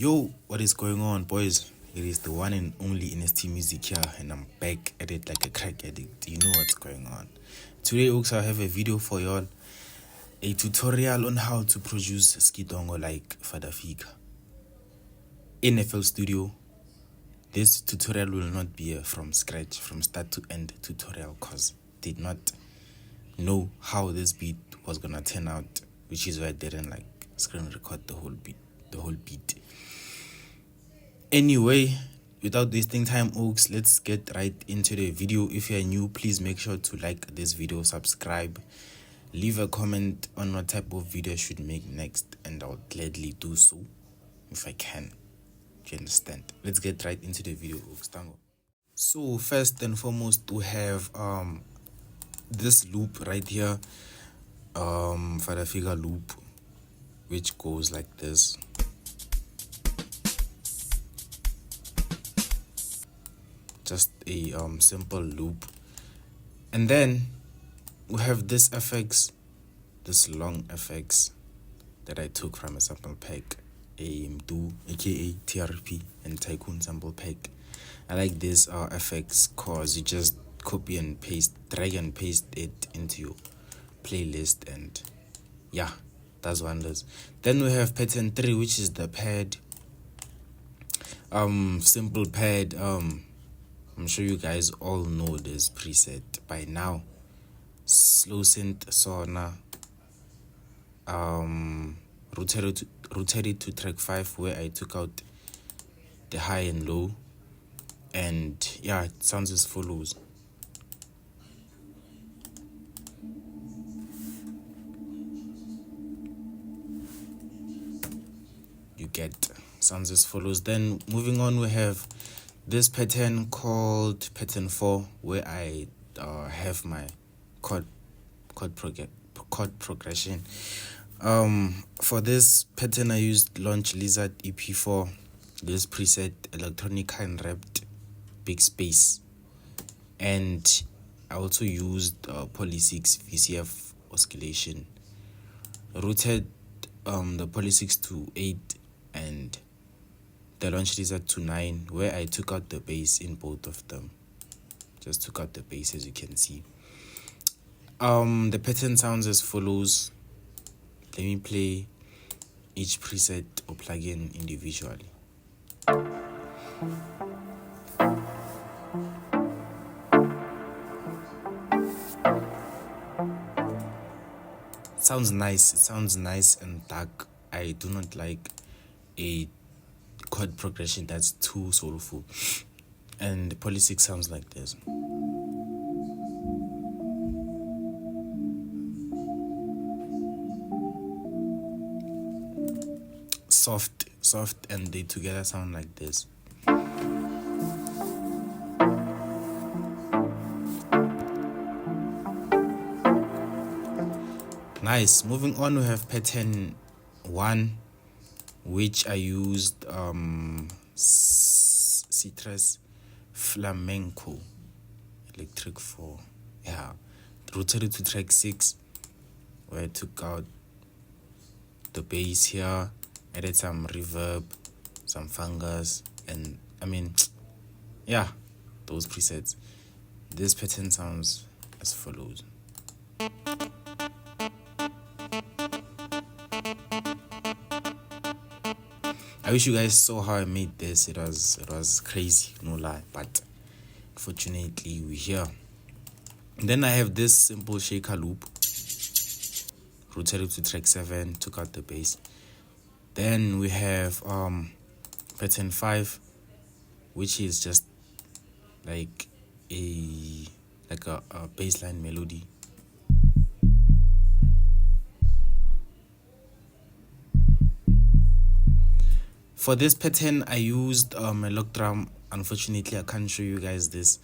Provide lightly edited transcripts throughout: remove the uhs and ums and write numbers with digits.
Yo, what is going on, boys? It is the one and only NST Music here, and I'm back at it like a crack addict. You know what's going on. Today, also, I have a video for y'all, a tutorial on how to produce Sgidongo like Fada Figa. In FL Studio, this tutorial will not be a from scratch, from start to end tutorial, cause did not know how this beat was gonna turn out, which is why I didn't like screen record the whole beat. Anyway, without wasting time, Oaks, let's get right into the video. If you're new, please make sure to like this video, subscribe, leave a comment on what type of video I should make next, and I'll gladly do so if I can. Do you understand? Let's get right into the video, Oaks. Tango. So first and foremost, we have this loop right here, Fada Figa loop, which goes like this. Just a simple loop, and then we have this FX, this long FX that I took from a sample pack, AM2 aka TRP and Tycoon sample pack. I like this FX cause you just copy and paste, drag and paste it into your playlist, and yeah, does wonders. Then we have pattern 3, which is the pad, simple pad. I'm sure you guys all know this preset by now. Slow synth sauna, routed it to track 5, where I took out the high and low, and yeah, it sounds as follows. You get sounds as follows. Then moving on, we have this pattern called pattern 4, where I have my chord progression. For this pattern, I used Launch Lizard EP4, this preset, electronic and wrapped big space, and I also used Poly 6 VCF oscillation, routed the Poly 6 to 8 and the Launch Lizard to 9, where I took out the bass in both of them. Just took out the bass, as you can see. The pattern sounds as follows. Let me play each preset or plugin individually. It sounds nice and dark. I do not like a chord progression that's too soulful, and the Poly 6 sounds like this. Soft, and they together sound like this. Nice. Moving on, we have pattern 1, which I used Citrus Flamenco Electric 4. Yeah, routed it to track 6, where I took out the bass here, added some reverb, some fungus, and yeah, those presets. This pattern sounds as follows. I wish you guys saw how I made this. It was crazy, no lie, but fortunately we're here. And then I have this simple shaker loop, routed it to track 7, took out the bass. Then we have pattern 5, which is just like a bassline melody. For this pattern, I used a logrum. Unfortunately, I can't show you guys this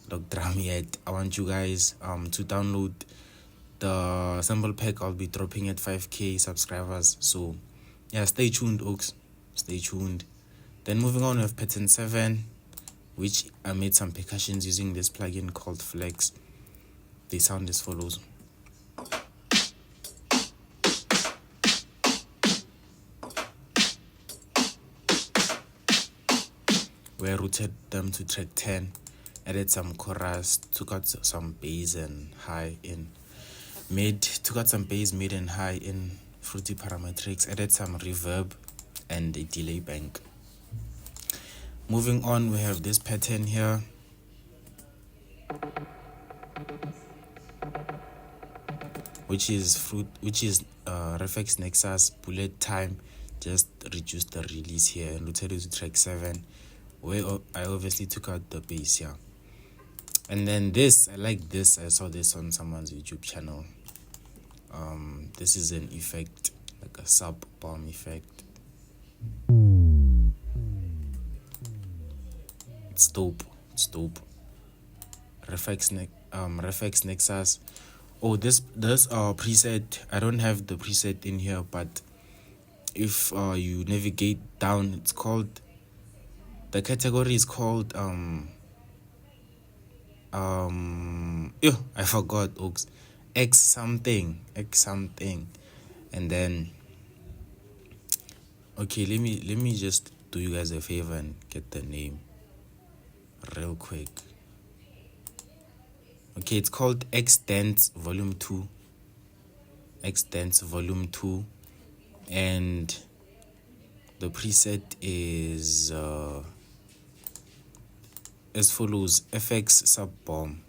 logrum yet. I want you guys to download the sample pack. I'll be dropping at 5k subscribers. So yeah, stay tuned, Oaks. Stay tuned. Then moving on, we have pattern 7, which I made some percussions using this plugin called Flex. They sound as follows. where I routed them to track 10, added some chorus, took out some bass and high in mid, took out some bass, mid and high in Fruity Parametrics, added some reverb and a delay bank. Moving on, we have this pattern here, which is Reflex Nexus Bullet Time. Just reduced the release here and routed it to track 7, where I obviously took out the bass here. And then this, I like this, I saw this on someone's YouTube channel. This is an effect, like a sub bomb effect. It's dope. Reflex Nexus. Oh, this preset, I don't have the preset in here, but if you navigate down, it's called, the category is called I forgot, oops, X something, and then okay, let me just do you guys a favor and get the name real quick. Okay, it's called X Dance Volume 2, and the preset is as follows: FX Sub Bomb.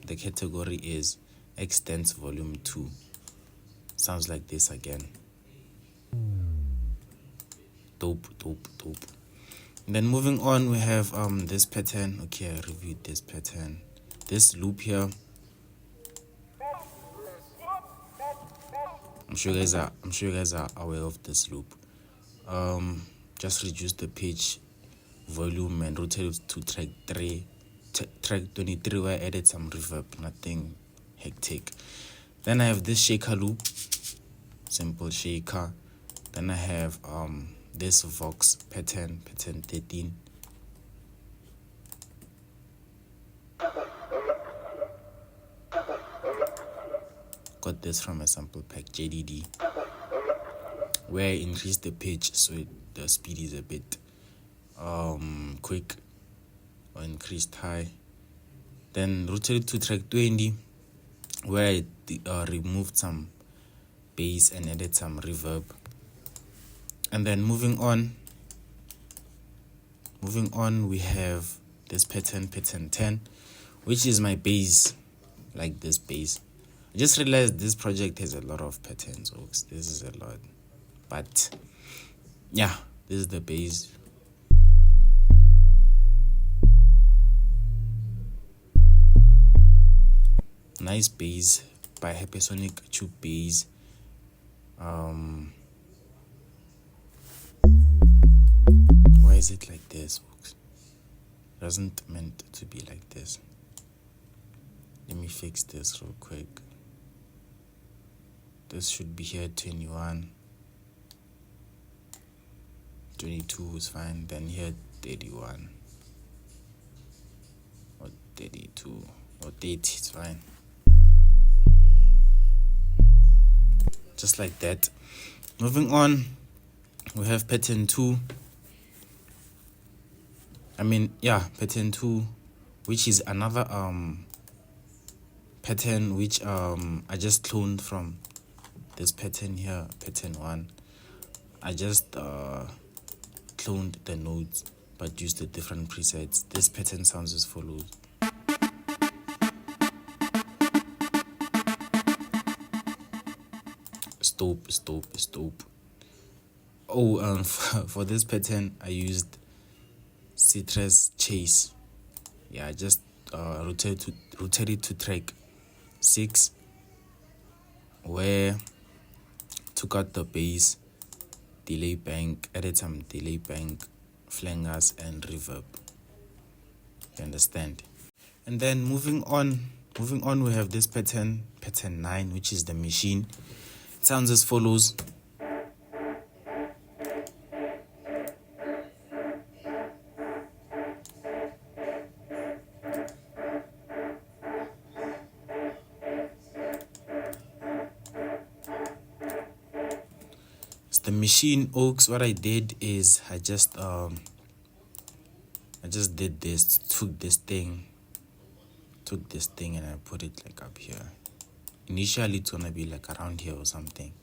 The category is X Dance Volume 2. Sounds like this again. Dope. And then moving on, we have this pattern. Okay, I reviewed this pattern. This loop here. I'm sure you guys are aware of this loop. Just reduce the pitch, volume, and rotate it to track 23, where I added some reverb, nothing hectic. Then I have this shaker loop, simple shaker. Then I have this Vox pattern 13. Got this from a sample pack, JDD, where I increased the pitch so the speed is a bit quick, or increased high. Then routed to track 20, where I removed some bass and added some reverb. And then moving on, we have this pattern 10, which is my bass, like this bass. I just realized this project has a lot of patterns, folks. This is a lot, but yeah, this is the bass. Nice bass by Hypersonic Tube Bass. Why is it like this, folks? It wasn't meant to be like this. Let me fix this real quick. This should be here 21. 22 is fine. Then here 31 or 32 or 30 is fine. Just like that. Moving on, we have pattern 2. Pattern 2, which is another pattern which I just cloned from this pattern here, pattern 1. I just cloned the notes but used the different presets. This pattern sounds as follows. Stop. Oh, for this pattern I used Citrus Chase. Yeah, I just rotated it to track 6, where took out the bass, delay bank, added some delay bank, flangers and reverb. You understand? And then moving on, we have this pattern 9, which is the machine. It sounds as follows. the machine oaks, what I did is I just did this, took this thing and I put it like up here. Initially it's gonna be like around here or something.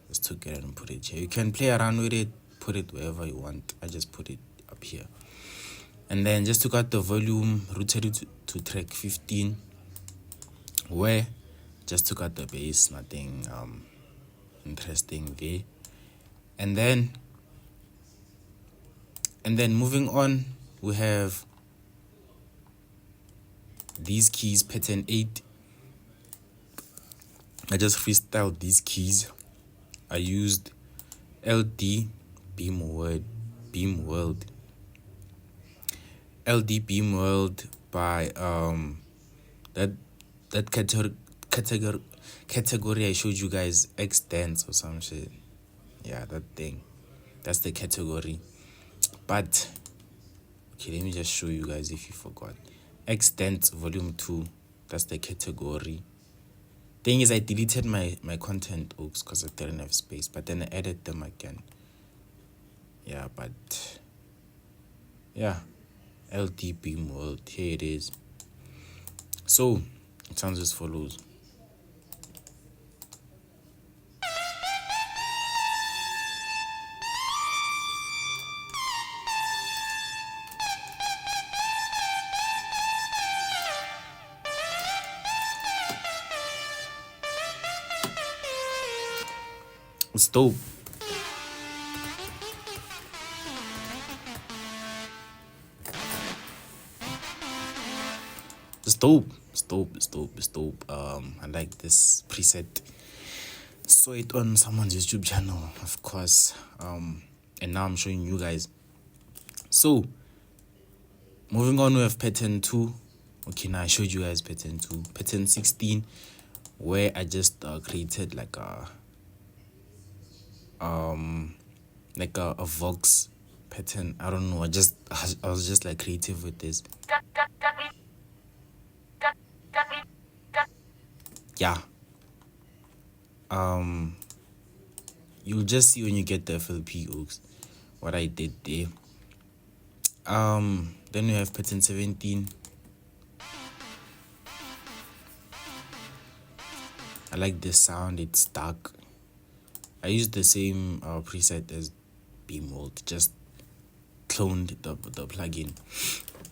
Just took it and put it here. You can play around with it, put it wherever you want. I just put it up here. And then just took out the volume, routed it to track 15, where just took out the bass, nothing interesting there. And then moving on, we have these keys, pattern 8. I just freestyled these keys. I used LD Beam World by that category I showed you guys, X dance or some shit. Yeah, that thing. That's the category. But okay, let me just show you guys if you forgot. X dance volume 2. That's the category. Thing is, I deleted my content oops because I didn't have space, but then I added them again. Yeah, but yeah, LD Beam World, here it is. So it sounds as follows. It's dope. It's dope. I like this preset. Saw it on someone's YouTube channel, of course. And now I'm showing you guys. So moving on, we have pattern 2. Okay, now I showed you guys pattern 2. Pattern 16, where I just created like a Vox pattern. I don't know. I was just like creative with this. Yeah. You'll just see when you get the FLP oops what I did there. Then we have pattern 17. I like this sound. It's dark. I used the same preset as Beamworld, just cloned the plugin.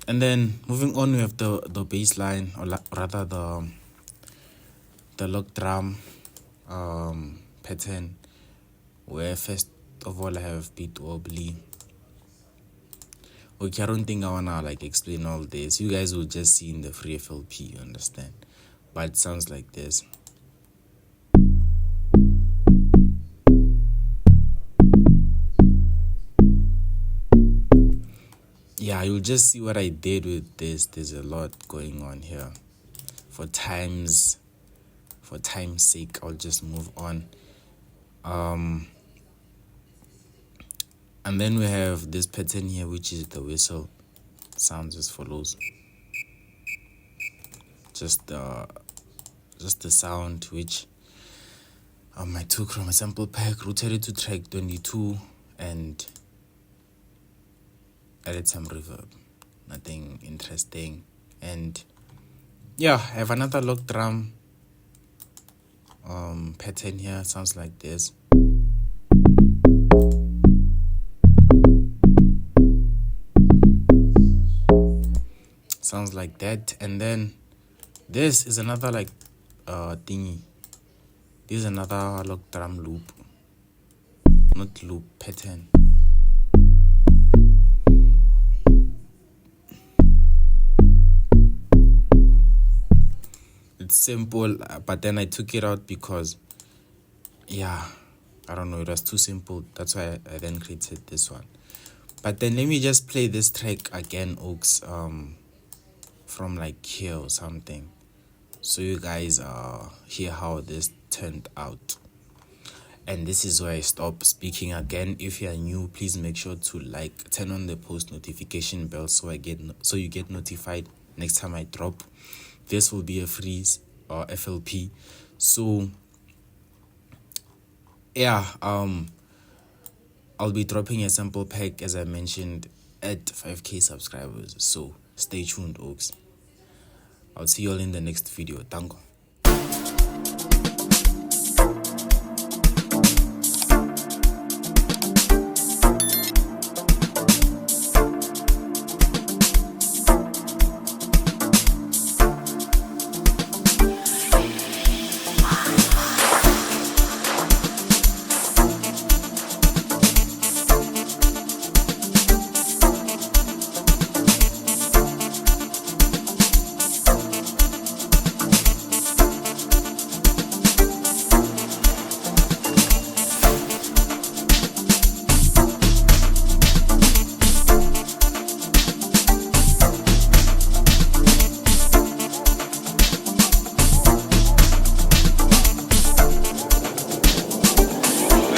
And then moving on, we have the bassline, or rather the log drum pattern, where first of all I have beat wobbly. Okay, I don't think I wanna like explain all this. You guys will just see in the free FLP, you understand? But it sounds like this. Yeah, you'll just see what I did with this. There's a lot going on here. For time's sake, I'll just move on. And then we have this pattern here, which is the whistle. Sounds as follows. Just the sound, which I took from a sample pack, routed it to track 22, and added some reverb. Nothing interesting. And yeah, I have another log drum pattern here. Sounds like this. Sounds like that. And then this is another like thingy. This is another log drum loop. Not loop, pattern. It's simple, but then I took it out because yeah, I don't know, it was too simple. That's why I then created this one. But then let me just play this track again, Oaks, from like here or something, so you guys hear how this turned out. And this is where I stop speaking again. If you are new, please make sure to like, turn on the post notification bell so you get notified next time I drop. This will be a free FLP. So yeah, I'll be dropping a sample pack, as I mentioned, at 5k subscribers, so stay tuned, folks. I'll see you all in the next video. Tango.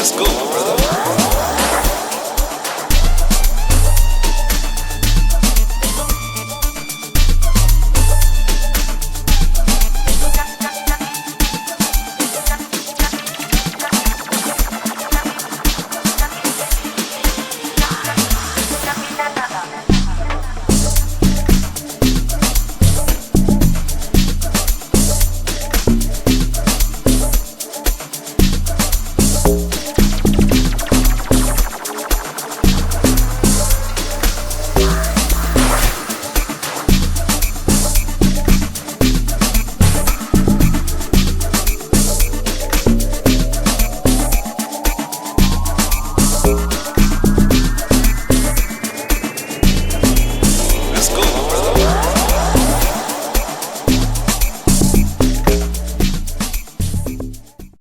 Let's go.